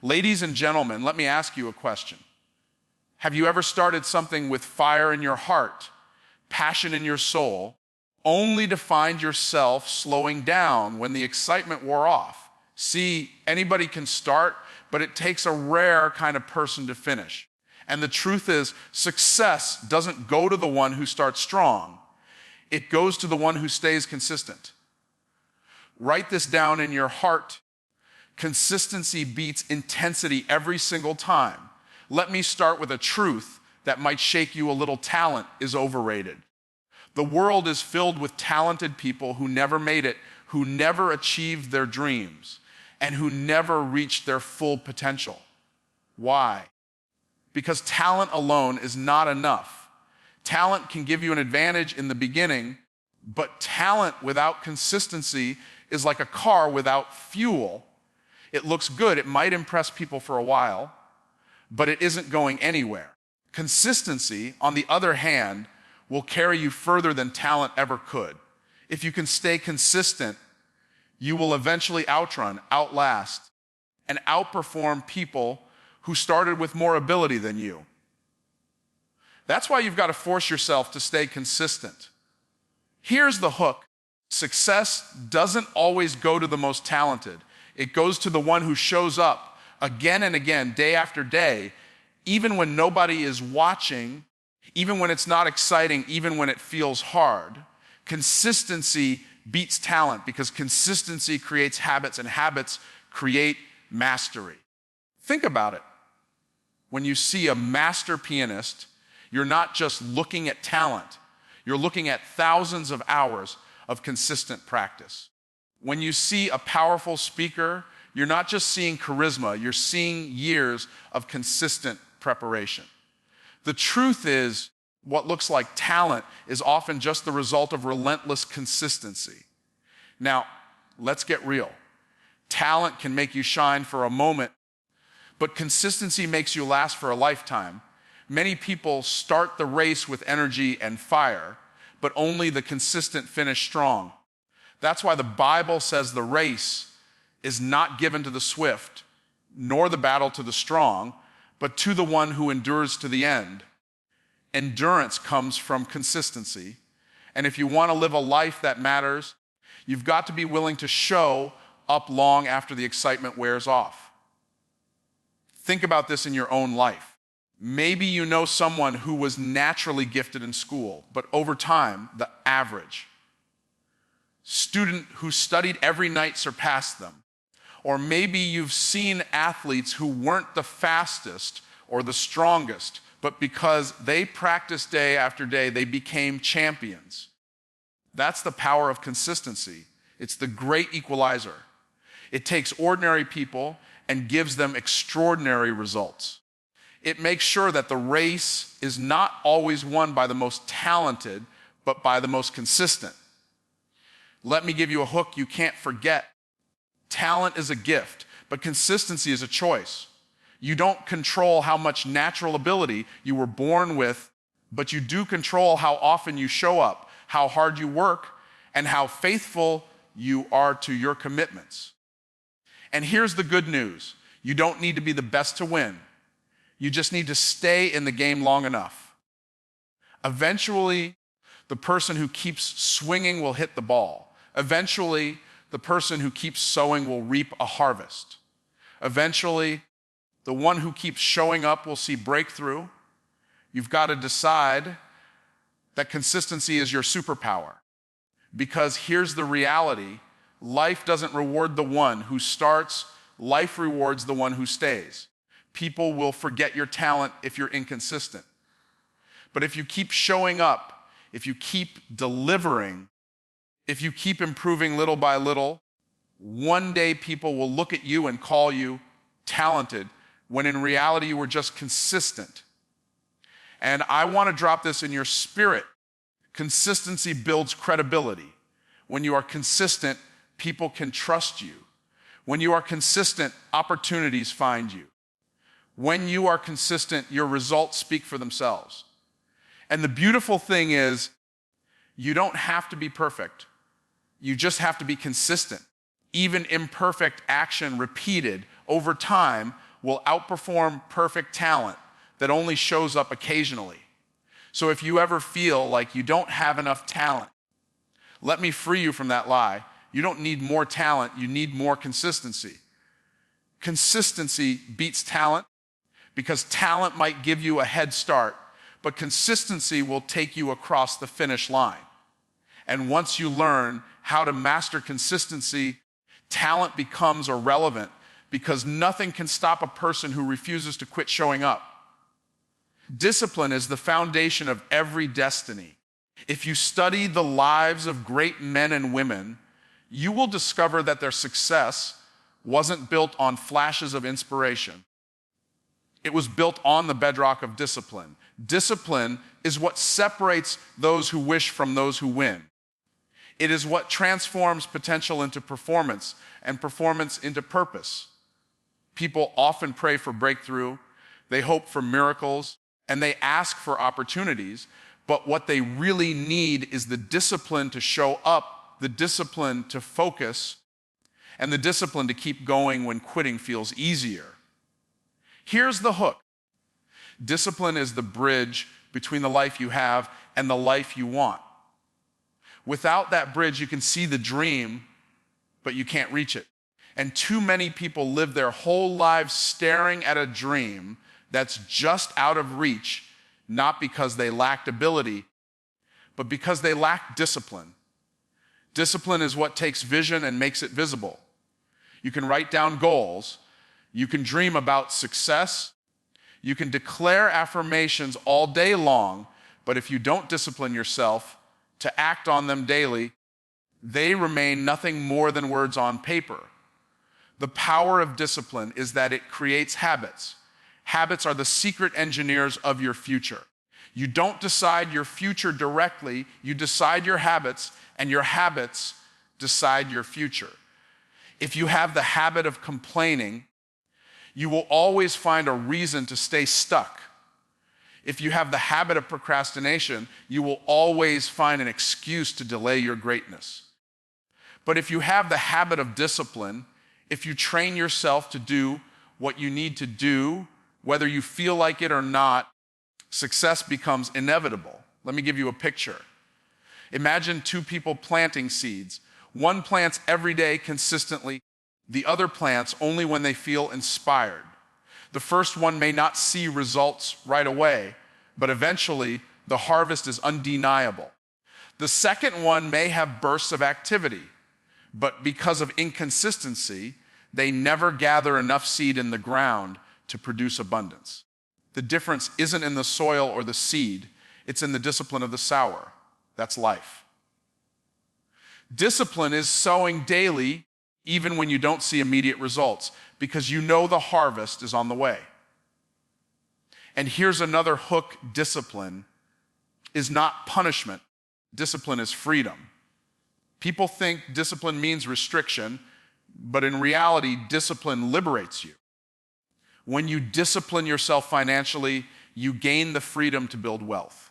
Ladies and gentlemen, let me ask you a question. Have you ever started something with fire in your heart, passion in your soul, only to find yourself slowing down when the excitement wore off? See, anybody can start, but it takes a rare kind of person to finish. And the truth is, success doesn't go to the one who starts strong. It goes to the one who stays consistent. Write this down in your heart. Consistency beats intensity every single time. Let me start with a truth that might shake you a little. Talent is overrated. The world is filled with talented people who never made it, who never achieved their dreams, and who never reached their full potential. Why? Because talent alone is not enough. Talent can give you an advantage in the beginning, but talent without consistency is like a car without fuel. It looks good, it might impress people for a while, but it isn't going anywhere. Consistency, on the other hand, will carry you further than talent ever could. If you can stay consistent, you will eventually outlast, and outperform people who started with more ability than you. That's why you've got to force yourself to stay consistent. Here's the hook. Success doesn't always go to the most talented. It goes to the one who shows up again and again, day after day, even when nobody is watching, even when it's not exciting, even when it feels hard. Consistency beats talent because consistency creates habits, and habits create mastery. Think about it. When you see a master pianist, you're not just looking at talent, you're looking at thousands of hours of consistent practice. When you see a powerful speaker, you're not just seeing charisma, you're seeing years of consistent preparation. The truth is, what looks like talent is often just the result of relentless consistency. Now, let's get real. Talent can make you shine for a moment, but consistency makes you last for a lifetime. Many people start the race with energy and fire, but only the consistent finish strong. That's why the Bible says the race is not given to the swift, nor the battle to the strong, but to the one who endures to the end. Endurance comes from consistency. And if you want to live a life that matters, you've got to be willing to show up long after the excitement wears off. Think about this in your own life. Maybe you know someone who was naturally gifted in school, but over time, the average student who studied every night surpassed them. Or maybe you've seen athletes who weren't the fastest or the strongest, but because they practiced day after day, they became champions. That's the power of consistency. It's the great equalizer. It takes ordinary people and gives them extraordinary results. It makes sure that the race is not always won by the most talented, but by the most consistent. Let me give you a hook you can't forget. Talent is a gift, but consistency is a choice. You don't control how much natural ability you were born with, but you do control how often you show up, how hard you work, and how faithful you are to your commitments. And here's the good news. You don't need to be the best to win. You just need to stay in the game long enough. Eventually, the person who keeps swinging will hit the ball. Eventually, the person who keeps sowing will reap a harvest. Eventually, the one who keeps showing up will see breakthrough. You've got to decide that consistency is your superpower. Because here's the reality. Life doesn't reward the one who starts. Life rewards the one who stays. People will forget your talent if you're inconsistent. But if you keep showing up, if you keep delivering, if you keep improving little by little, one day people will look at you and call you talented, when in reality you were just consistent. And I want to drop this in your spirit. Consistency builds credibility. When you are consistent, people can trust you. When you are consistent, opportunities find you. When you are consistent, your results speak for themselves. And the beautiful thing is, you don't have to be perfect. You just have to be consistent. Even imperfect action repeated over time will outperform perfect talent that only shows up occasionally. So if you ever feel like you don't have enough talent, let me free you from that lie. You don't need more talent, you need more consistency. Consistency beats talent because talent might give you a head start, but consistency will take you across the finish line. And once you learn how to master consistency, talent becomes irrelevant because nothing can stop a person who refuses to quit showing up. Discipline is the foundation of every destiny. If you study the lives of great men and women, you will discover that their success wasn't built on flashes of inspiration. It was built on the bedrock of discipline. Discipline is what separates those who wish from those who win. It is what transforms potential into performance and performance into purpose. People often pray for breakthrough, they hope for miracles, and they ask for opportunities, but what they really need is the discipline to show up, the discipline to focus, and the discipline to keep going when quitting feels easier. Here's the hook. Discipline is the bridge between the life you have and the life you want. Without that bridge, you can see the dream, but you can't reach it. And too many people live their whole lives staring at a dream that's just out of reach, not because they lacked ability, but because they lack discipline. Discipline is what takes vision and makes it visible. You can write down goals, you can dream about success, you can declare affirmations all day long, but if you don't discipline yourself to act on them daily, they remain nothing more than words on paper. The power of discipline is that it creates habits. Habits are the secret engineers of your future. You don't decide your future directly, you decide your habits, and your habits decide your future. If you have the habit of complaining, you will always find a reason to stay stuck. If you have the habit of procrastination, you will always find an excuse to delay your greatness. But if you have the habit of discipline, if you train yourself to do what you need to do, whether you feel like it or not, success becomes inevitable. Let me give you a picture. Imagine two people planting seeds. One plants every day consistently. The other plants only when they feel inspired. The first one may not see results right away, but eventually the harvest is undeniable. The second one may have bursts of activity, but because of inconsistency, they never gather enough seed in the ground to produce abundance. The difference isn't in the soil or the seed, it's in the discipline of the sower. That's life. Discipline is sowing daily, even when you don't see immediate results, because you know the harvest is on the way. And here's another hook. Discipline is not punishment. Discipline is freedom. People think discipline means restriction, but in reality, discipline liberates you. When you discipline yourself financially, you gain the freedom to build wealth.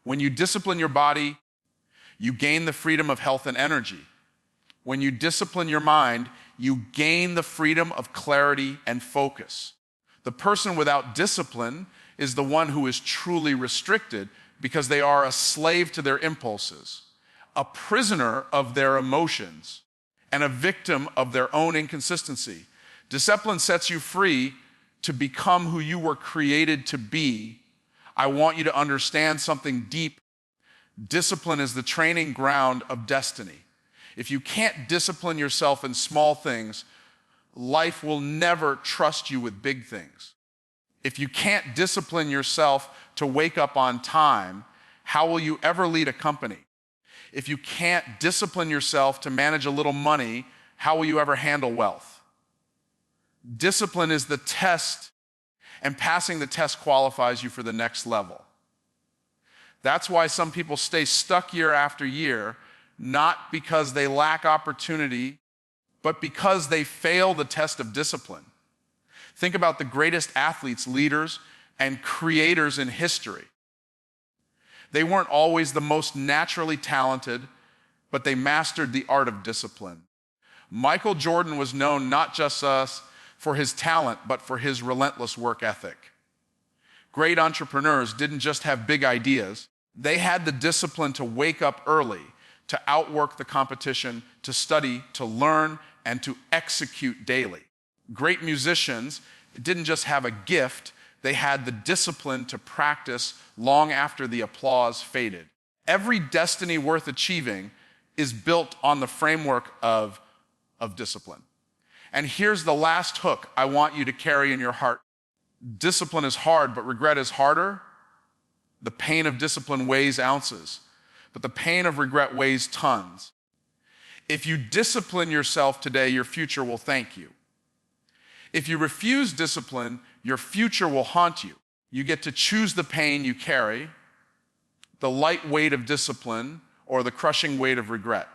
When you discipline your body, you gain the freedom of health and energy. When you discipline your mind, you gain the freedom of clarity and focus. The person without discipline is the one who is truly restricted because they are a slave to their impulses, a prisoner of their emotions, and a victim of their own inconsistency. Discipline sets you free to become who you were created to be. I want you to understand something deep. Discipline is the training ground of destiny. If you can't discipline yourself in small things, life will never trust you with big things. If you can't discipline yourself to wake up on time, how will you ever lead a company? If you can't discipline yourself to manage a little money, how will you ever handle wealth? Discipline is the test, and passing the test qualifies you for the next level. That's why some people stay stuck year after year, not because they lack opportunity, but because they fail the test of discipline. Think about the greatest athletes, leaders, and creators in history. They weren't always the most naturally talented, but they mastered the art of discipline. Michael Jordan was known not just for his talent, but for his relentless work ethic. Great entrepreneurs didn't just have big ideas. They had the discipline to wake up early, to outwork the competition, to study, to learn, and to execute daily. Great musicians didn't just have a gift, they had the discipline to practice long after the applause faded. Every destiny worth achieving is built on the framework of discipline. And here's the last hook I want you to carry in your heart. Discipline is hard, but regret is harder. The pain of discipline weighs ounces, but the pain of regret weighs tons. If you discipline yourself today, your future will thank you. If you refuse discipline, your future will haunt you. You get to choose the pain you carry, the light weight of discipline or the crushing weight of regret.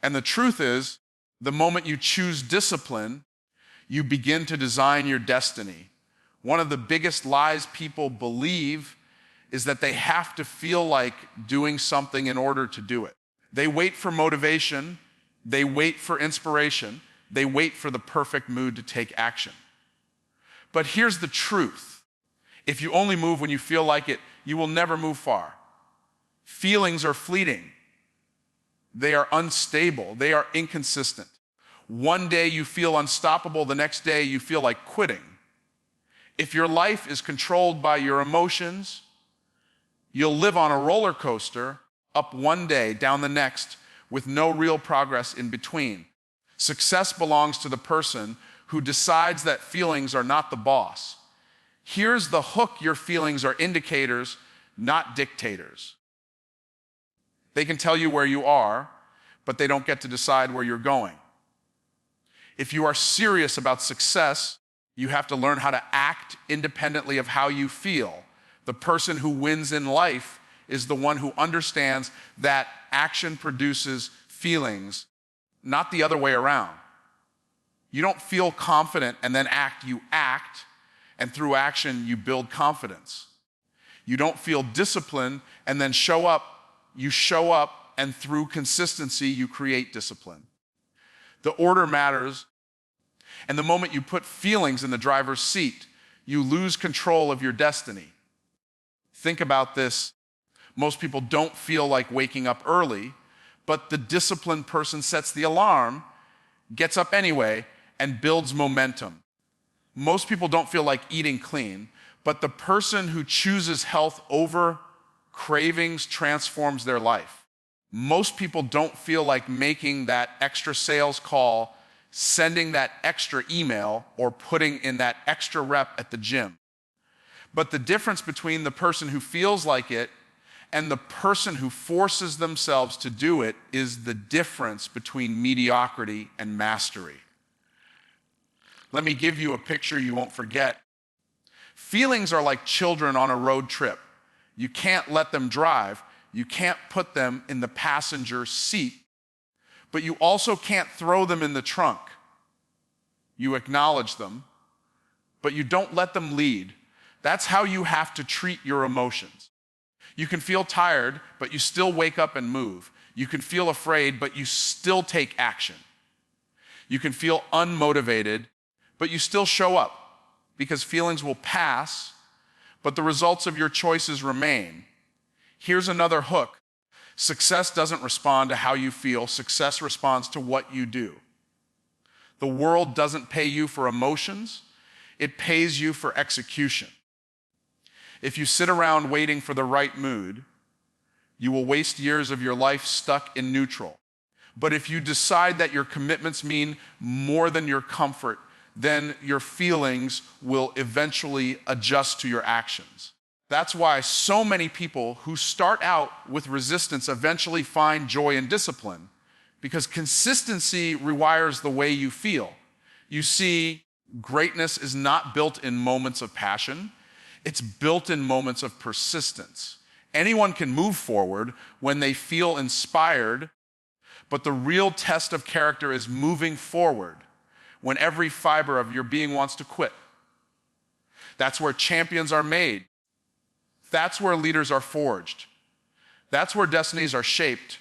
And the truth is, the moment you choose discipline, you begin to design your destiny. One of the biggest lies people believe is that they have to feel like doing something in order to do it. They wait for motivation, they wait for inspiration, they wait for the perfect mood to take action. But here's the truth. If you only move when you feel like it, you will never move far. Feelings are fleeting. They are unstable. They are inconsistent. One day you feel unstoppable, the next day you feel like quitting. If your life is controlled by your emotions, you'll live on a roller coaster, up one day, down the next, with no real progress in between. Success belongs to the person who decides that feelings are not the boss. Here's the hook: your feelings are indicators, not dictators. They can tell you where you are, but they don't get to decide where you're going. If you are serious about success, you have to learn how to act independently of how you feel. The person who wins in life is the one who understands that action produces feelings, not the other way around. You don't feel confident and then act, you act, and through action you build confidence. You don't feel discipline and then show up, you show up, and through consistency you create discipline. The order matters, and the moment you put feelings in the driver's seat, you lose control of your destiny. Think about this. Most people don't feel like waking up early, but the disciplined person sets the alarm, gets up anyway, and builds momentum. Most people don't feel like eating clean, but the person who chooses health over cravings transforms their life. Most people don't feel like making that extra sales call, sending that extra email, or putting in that extra rep at the gym. But the difference between the person who feels like it and the person who forces themselves to do it is the difference between mediocrity and mastery. Let me give you a picture you won't forget. Feelings are like children on a road trip. You can't let them drive. You can't put them in the passenger seat, but you also can't throw them in the trunk. You acknowledge them, but you don't let them lead. That's how you have to treat your emotions. You can feel tired, but you still wake up and move. You can feel afraid, but you still take action. You can feel unmotivated, but you still show up, because feelings will pass, but the results of your choices remain. Here's another hook. Success doesn't respond to how you feel. Success responds to what you do. The world doesn't pay you for emotions. It pays you for execution. If you sit around waiting for the right mood, you will waste years of your life stuck in neutral. But if you decide that your commitments mean more than your comfort, then your feelings will eventually adjust to your actions. That's why so many people who start out with resistance eventually find joy in discipline, because consistency rewires the way you feel. You see, greatness is not built in moments of passion. It's built in moments of persistence. Anyone can move forward when they feel inspired, but the real test of character is moving forward when every fiber of your being wants to quit. That's where champions are made. That's where leaders are forged. That's where destinies are shaped,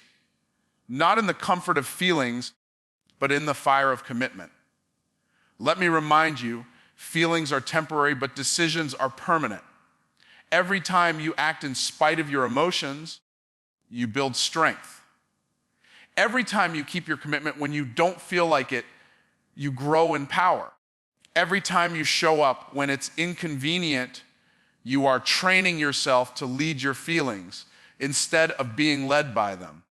not in the comfort of feelings, but in the fire of commitment. Let me remind you, feelings are temporary, but decisions are permanent. Every time you act in spite of your emotions, you build strength. Every time you keep your commitment when you don't feel like it, you grow in power. Every time you show up when it's inconvenient, you are training yourself to lead your feelings instead of being led by them.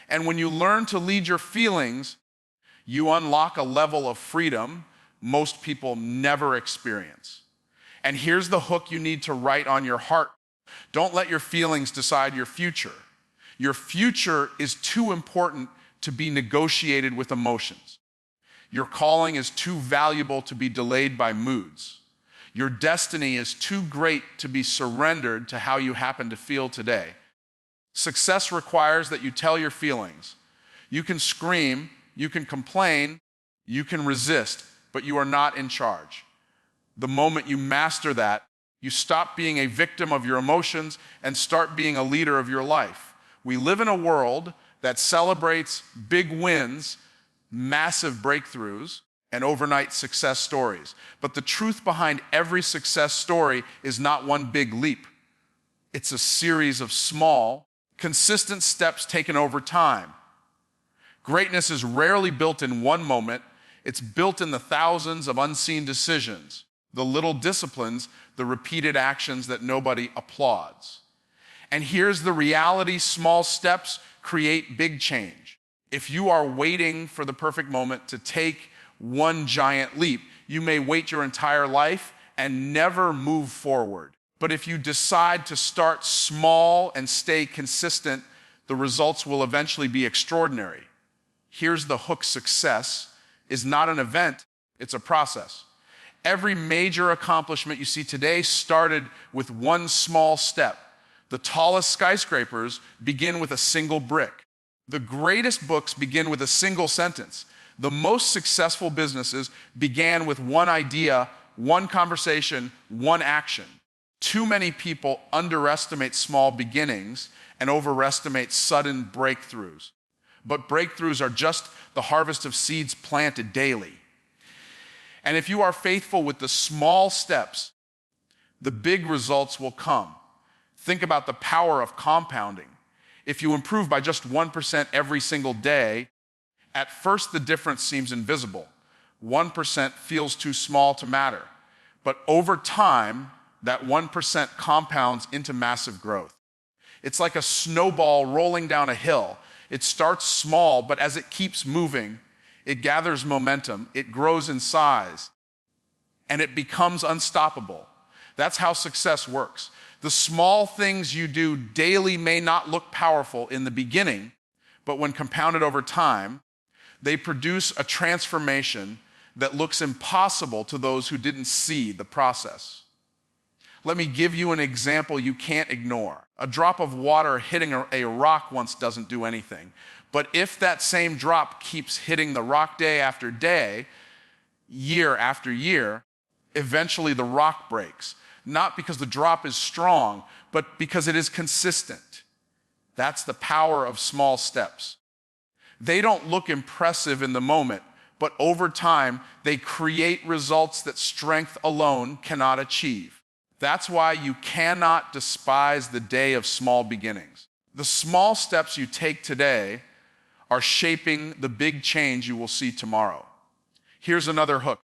And when you learn to lead your feelings, you unlock a level of freedom most people never experience. And here's the hook you need to write on your heart. Don't let your feelings decide your future. Your future is too important to be negotiated with emotions. Your calling is too valuable to be delayed by moods. Your destiny is too great to be surrendered to how you happen to feel today. Success requires that you tell your feelings. You can scream, you can complain, you can resist, but you are not in charge. The moment you master that, you stop being a victim of your emotions and start being a leader of your life. We live in a world that celebrates big wins, massive breakthroughs, and overnight success stories. But the truth behind every success story is not one big leap. It's a series of small, consistent steps taken over time. Greatness is rarely built in one moment. It's built in the thousands of unseen decisions, the little disciplines, the repeated actions that nobody applauds. And here's the reality: small steps create big change. If you are waiting for the perfect moment to take one giant leap, you may wait your entire life and never move forward. But if you decide to start small and stay consistent, the results will eventually be extraordinary. Here's the hook: success is not an event, it's a process. Every major accomplishment you see today started with one small step. The tallest skyscrapers begin with a single brick. The greatest books begin with a single sentence. The most successful businesses began with one idea, one conversation, one action. Too many people underestimate small beginnings and overestimate sudden breakthroughs. But breakthroughs are just the harvest of seeds planted daily. And if you are faithful with the small steps, the big results will come. Think about the power of compounding. If you improve by just 1% every single day, at first the difference seems invisible. 1% feels too small to matter. But over time, that 1% compounds into massive growth. It's like a snowball rolling down a hill. It starts small, but as it keeps moving, it gathers momentum, it grows in size, and it becomes unstoppable. That's how success works. The small things you do daily may not look powerful in the beginning, but when compounded over time, they produce a transformation that looks impossible to those who didn't see the process. Let me give you an example you can't ignore. A drop of water hitting a rock once doesn't do anything. But if that same drop keeps hitting the rock day after day, year after year, eventually the rock breaks. Not because the drop is strong, but because it is consistent. That's the power of small steps. They don't look impressive in the moment, but over time, they create results that strength alone cannot achieve. That's why you cannot despise the day of small beginnings. The small steps you take today are shaping the big change you will see tomorrow. Here's another hook.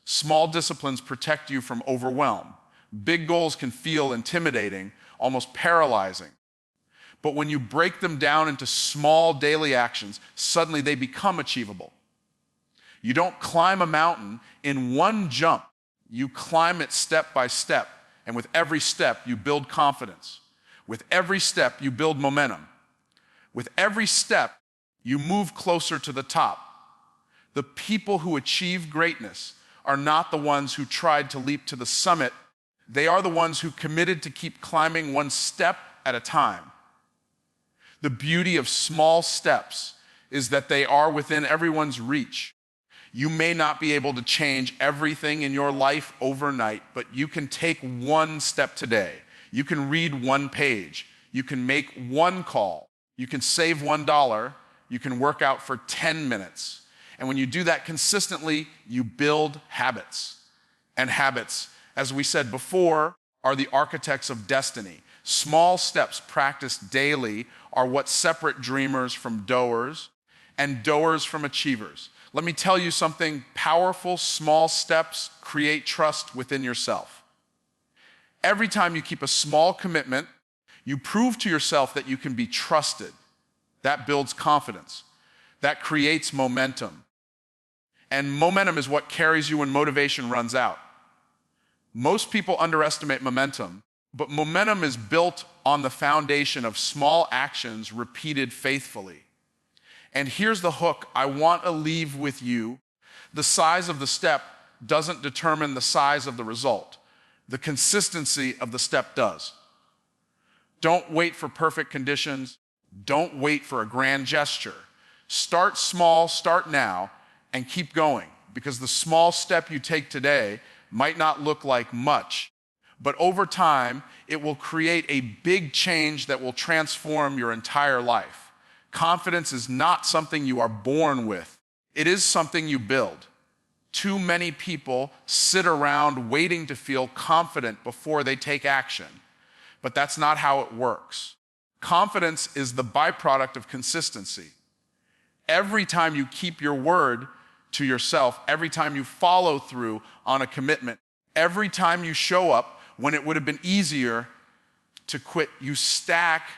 Small disciplines protect you from overwhelm. Big goals can feel intimidating, almost paralyzing. But when you break them down into small daily actions, suddenly they become achievable. You don't climb a mountain in one jump. You climb it step by step. And with every step, you build confidence. With every step, you build momentum. With every step, you move closer to the top. The people who achieve greatness are not the ones who tried to leap to the summit. They are the ones who committed to keep climbing one step at a time. The beauty of small steps is that they are within everyone's reach. You may not be able to change everything in your life overnight, but you can take one step today. You can read one page. You can make one call. You can save $1. You can work out for 10 minutes. And when you do that consistently, you build habits. And habits, as we said before, are the architects of destiny. Small steps practiced daily are what separate dreamers from doers and doers from achievers. Let me tell you something powerful. Small steps create trust within yourself. Every time you keep a small commitment, you prove to yourself that you can be trusted. That builds confidence. That creates momentum. And momentum is what carries you when motivation runs out. Most people underestimate momentum, but momentum is built on the foundation of small actions repeated faithfully. And here's the hook I want to leave with you. The size of the step doesn't determine the size of the result. The consistency of the step does. Don't wait for perfect conditions. Don't wait for a grand gesture. Start small, start now, and keep going, because the small step you take today might not look like much, but over time, it will create a big change that will transform your entire life. Confidence is not something you are born with. It is something you build. Too many people sit around waiting to feel confident before they take action, but that's not how it works. Confidence is the byproduct of consistency. Every time you keep your word to yourself, every time you follow through on a commitment, every time you show up when it would have been easier to quit, you stack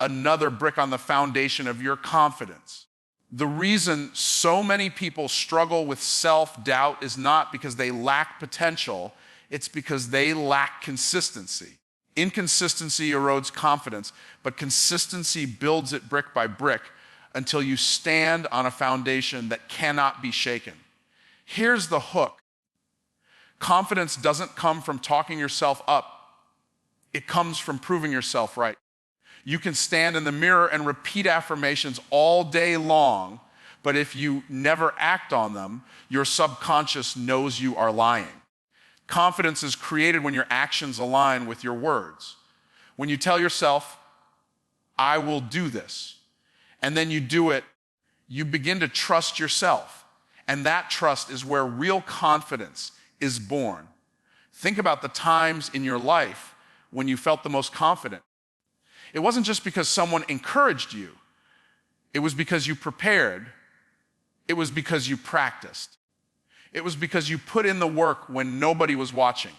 another brick on the foundation of your confidence. The reason so many people struggle with self-doubt is not because they lack potential, it's because they lack consistency. Inconsistency erodes confidence, but consistency builds it brick by brick until you stand on a foundation that cannot be shaken. Here's the hook. Confidence doesn't come from talking yourself up. It comes from proving yourself right. You can stand in the mirror and repeat affirmations all day long, but if you never act on them, your subconscious knows you are lying. Confidence is created when your actions align with your words. When you tell yourself, I will do this, and then you do it, you begin to trust yourself. And that trust is where real confidence is born. Think about the times in your life when you felt the most confident. It wasn't just because someone encouraged you. It was because you prepared. It was because you practiced. It was because you put in the work when nobody was watching.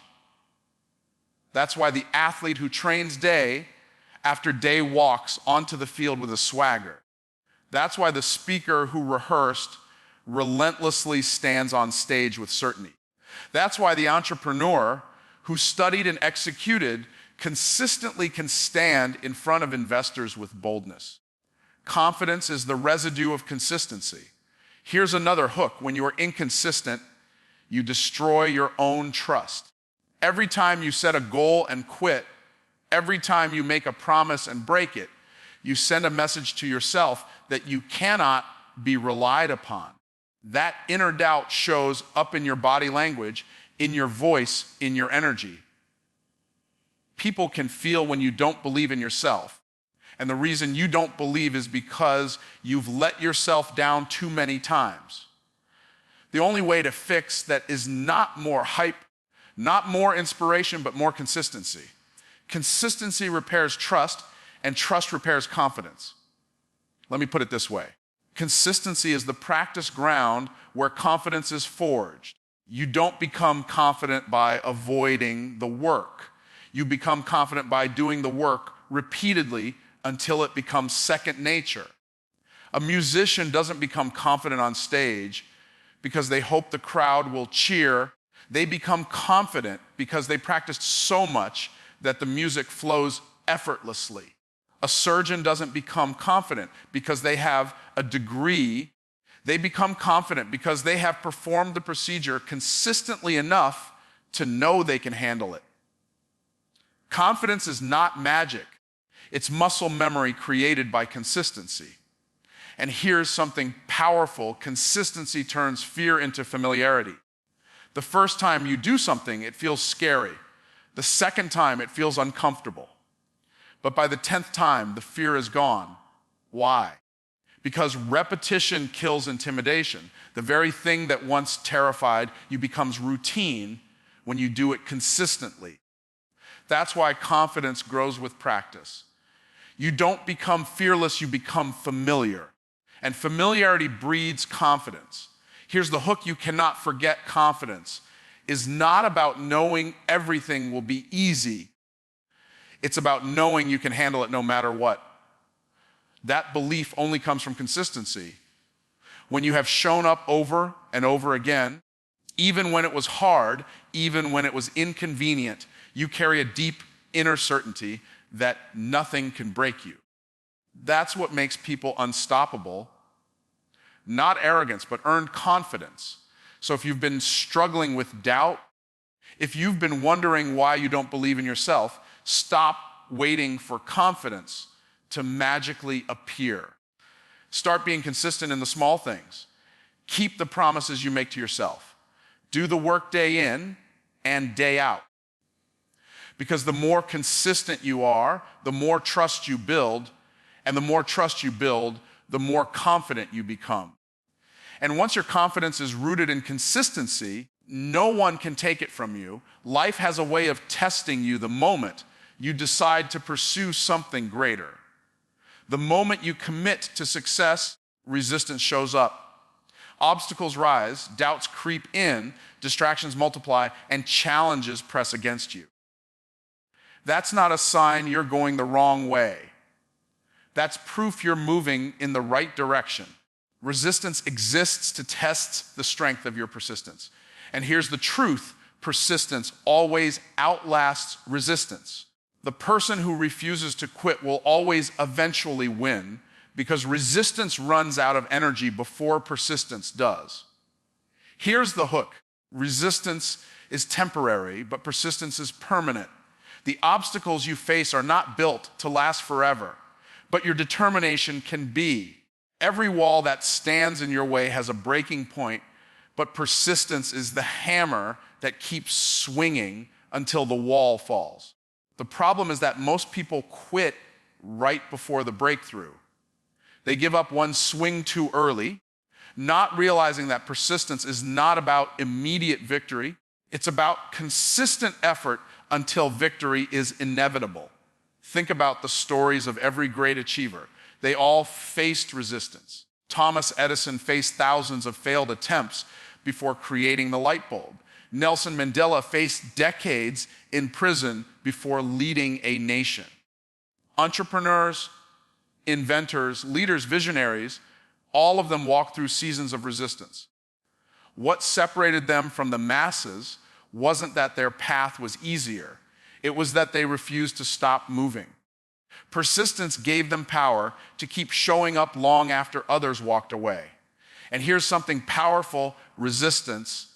That's why the athlete who trains day after day walks onto the field with a swagger. That's why the speaker who rehearsed relentlessly stands on stage with certainty. That's why the entrepreneur who studied and executed consistently can stand in front of investors with boldness. Confidence is the residue of consistency. Here's another hook. When you are inconsistent, you destroy your own trust. Every time you set a goal and quit, every time you make a promise and break it, you send a message to yourself that you cannot be relied upon. That inner doubt shows up in your body language, in your voice, in your energy. People can feel when you don't believe in yourself. And the reason you don't believe is because you've let yourself down too many times. The only way to fix that is not more hype, not more inspiration, but more consistency. Consistency repairs trust, and trust repairs confidence. Let me put it this way. Consistency is the practice ground where confidence is forged. You don't become confident by avoiding the work. You become confident by doing the work repeatedly until it becomes second nature. A musician doesn't become confident on stage because they hope the crowd will cheer. They become confident because they practiced so much that the music flows effortlessly. A surgeon doesn't become confident because they have a degree. They become confident because they have performed the procedure consistently enough to know they can handle it. Confidence is not magic. It's muscle memory created by consistency. And here's something powerful. Consistency turns fear into familiarity. The first time you do something, it feels scary. The second time, it feels uncomfortable. But by the 10th time, the fear is gone. Why? because repetition kills intimidation. The very thing that once terrified you becomes routine when you do it consistently. That's why confidence grows with practice. You don't become fearless, you become familiar. And familiarity breeds confidence. Here's the hook you cannot forget: confidence is not about knowing everything will be easy. It's about knowing you can handle it no matter what. That belief only comes from consistency. When you have shown up over and over again, even when it was hard, even when it was inconvenient, you carry a deep inner certainty that nothing can break you. That's what makes people unstoppable. Not arrogance, but earned confidence. So if you've been struggling with doubt, if you've been wondering why you don't believe in yourself, stop waiting for confidence to magically appear. Start being consistent in the small things. Keep the promises you make to yourself. Do the work day in and day out. Because the more consistent you are, the more trust you build, and the more trust you build, the more confident you become. And once your confidence is rooted in consistency, no one can take it from you. Life has a way of testing you the moment you decide to pursue something greater. The moment you commit to success, resistance shows up. Obstacles rise, doubts creep in, distractions multiply, and challenges press against you. That's not a sign you're going the wrong way. That's proof you're moving in the right direction. Resistance exists to test the strength of your persistence. And here's the truth: persistence always outlasts resistance. The person who refuses to quit will always eventually win, because resistance runs out of energy before persistence does. Here's the hook: resistance is temporary, but persistence is permanent. The obstacles you face are not built to last forever, but your determination can be. Every wall that stands in your way has a breaking point, but persistence is the hammer that keeps swinging until the wall falls. The problem is that most people quit right before the breakthrough. They give up one swing too early, not realizing that persistence is not about immediate victory. It's about consistent effort until victory is inevitable. Think about the stories of every great achiever. They all faced resistance. Thomas Edison faced thousands of failed attempts before creating the light bulb. Nelson Mandela faced decades in prison before leading a nation. Entrepreneurs, inventors, leaders, visionaries, all of them walked through seasons of resistance. What separated them from the masses wasn't that their path was easier. It was that they refused to stop moving. Persistence gave them power to keep showing up long after others walked away. And here's something powerful: resistance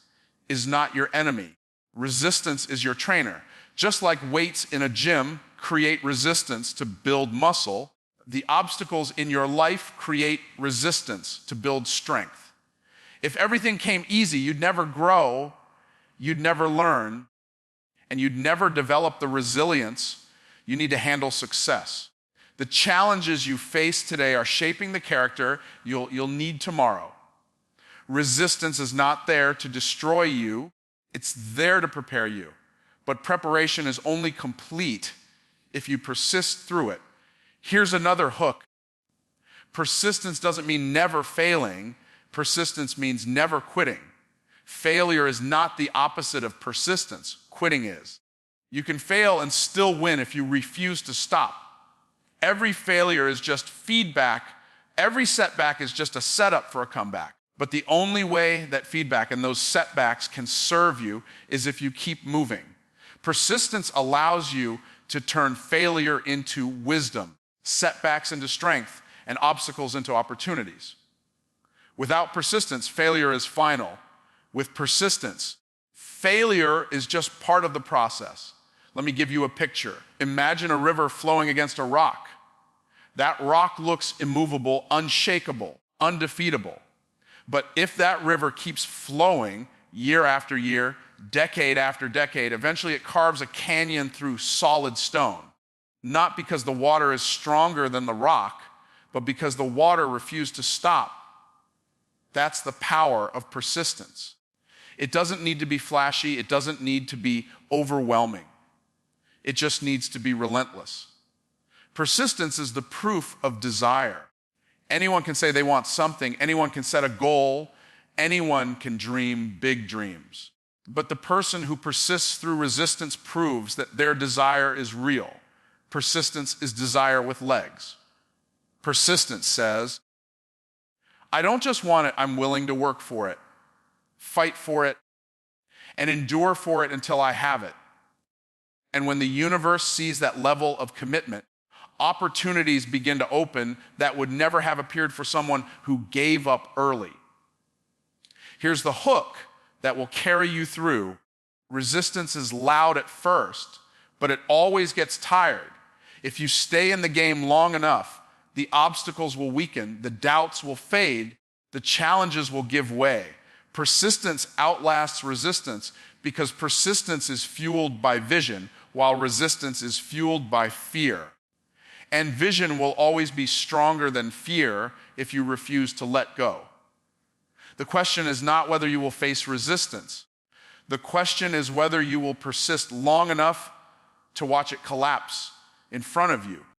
is not your enemy. Resistance is your trainer. Just like weights in a gym create resistance to build muscle, the obstacles in your life create resistance to build strength. If everything came easy, you'd never grow, you'd never learn, and you'd never develop the resilience you need to handle success. The challenges you face today are shaping the character you'll need tomorrow. Resistance is not there to destroy you, it's there to prepare you. But preparation is only complete if you persist through it. Here's another hook. Persistence doesn't mean never failing. Persistence means never quitting. Failure is not the opposite of persistence. Quitting is. You can fail and still win if you refuse to stop. Every failure is just feedback. Every setback is just a setup for a comeback. But the only way that feedback and those setbacks can serve you is if you keep moving. Persistence allows you to turn failure into wisdom, setbacks into strength, and obstacles into opportunities. Without persistence, failure is final. With persistence, failure is just part of the process. Let me give you a picture. Imagine a river flowing against a rock. That rock looks immovable, unshakable, undefeatable. But if that river keeps flowing year after year, decade after decade, eventually it carves a canyon through solid stone. Not because the water is stronger than the rock, but because the water refused to stop. That's the power of persistence. It doesn't need to be flashy. It doesn't need to be overwhelming. It just needs to be relentless. Persistence is the proof of desire. Anyone can say they want something. Anyone can set a goal. Anyone can dream big dreams. But the person who persists through resistance proves that their desire is real. Persistence is desire with legs. Persistence says, I don't just want it, I'm willing to work for it, fight for it, and endure for it until I have it. And when the universe sees that level of commitment, opportunities begin to open that would never have appeared for someone who gave up early. Here's the hook that will carry you through. Resistance is loud at first, but it always gets tired. If you stay in the game long enough, the obstacles will weaken, the doubts will fade, the challenges will give way. Persistence outlasts resistance because persistence is fueled by vision, while resistance is fueled by fear. And vision will always be stronger than fear if you refuse to let go. The question is not whether you will face resistance. The question is whether you will persist long enough to watch it collapse in front of you.